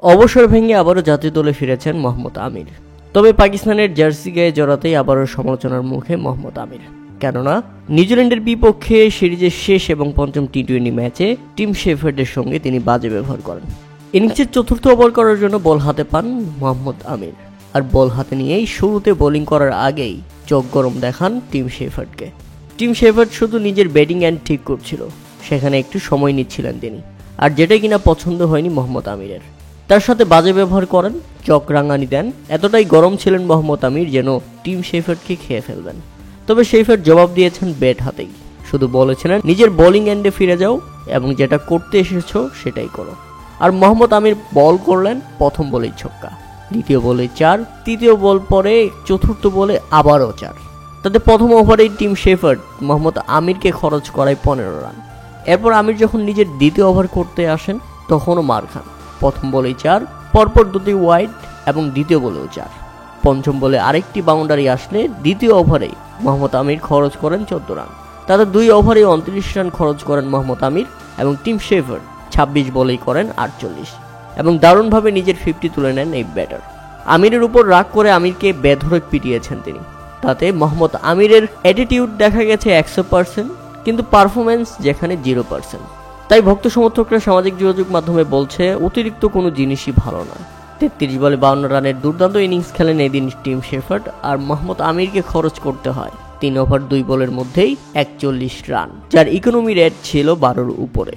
অবসর ভেঙে আবারও জাতীয় দলে ফিরেছেন মোহাম্মদ আমির। তবে পাকিস্তানের জার্সি গায়ে জড়াতেই আবারও সমালোচনার মুখে মোহাম্মদ আমির। কেননা নিউজিল্যান্ডের বিপক্ষে সিরিজের শেষ এবং পঞ্চম টি-20 ম্যাচে টিম শেফার্ডের সঙ্গে তিনি বাজে ব্যবহার করেন। ইনিংসের চতুর্থ ওভার করার জন্য বল হাতে পান মোহাম্মদ আমির, আর বল হাতে নিয়েই শুরুতে বোলিং করার আগেই চোখ গরম দেখান টিম শেফার্ডকে। টিম শেফার্ড শুধু নিজের ব্যাটিং এন্ড ঠিক করছিল, সেখানে একটু সময় নিচ্ছিলেন তিনি, আর যেটা কিনা পছন্দ হয়নি মোহাম্মদ আমিরের। তার সাথে বাজে ব্যবহার করেন, চোখ রাঙানি দেন। এতটাই গরম ছিলেন মোহাম্মদ আমির যেন টিম শেফার্ডকে খেয়ে ফেলবেন। তবে শেফার্ড জবাব দিয়েছেন ব্যাট হাতেই, শুধু বলেছিলেন নিজের বোলিং এন্ডে ফিরে যাও এবং যেটা করতে এসেছো সেটাই করো। আর মোহাম্মদ আমির বল করলেন, প্রথম বলেই ছক্কা, দ্বিতীয় বলে 4, তৃতীয় বল পরে চতুর্থ বলে আবারও 4। তাতে প্রথম ওভারেই টিম শেফার্ড মোহাম্মদ আমিরকে খরচ করায় 15 রান। এরপর আমির যখন নিজের দ্বিতীয় ওভার করতে আসেন তখনও মার খান। প্রথম বলেই 4, পরপর দুটি ওয়াইড এবং দ্বিতীয় বলেও 4। পঞ্চম বলে আরেকটি বাউন্ডারি আসলে দ্বিতীয় ওভারেই মোহাম্মদ আমির খরচ করেন 14 রান। তাতে 2 ওভারে 29 রান খরচ করেন মোহাম্মদ আমির এবং টিম শেফার্ড 26 বলেই করেন 48 এবং দারুণভাবে নিজের 50 তুলে নেন এই ব্যাটার। আমিরের উপর রাগ করে আমিরকে বেধড়ক পিটিয়েছেন তিনি। তাতে মোহাম্মদ আমিরের অ্যাটিটিউড দেখা গেছে 100%, কিন্তু পারফরমেন্স যেখানে 0%। তাই ভক্ত সমর্থকরা সামাজিক যোগাযোগ মাধ্যমে বলছে অতিরিক্ত কোনো জিনিসই ভালো নয়। 33 বলে 52 রানের দুর্দান্ত ইনিংস খেলেন এদিন টিম শেফার্ড, আর মোহাম্মদ আমিরকে খরচ করতে হয় 3 ওভার 2 বলের মধ্যেই 41 রান, যার ইকোনমি রেট ছিল 12-র উপরে।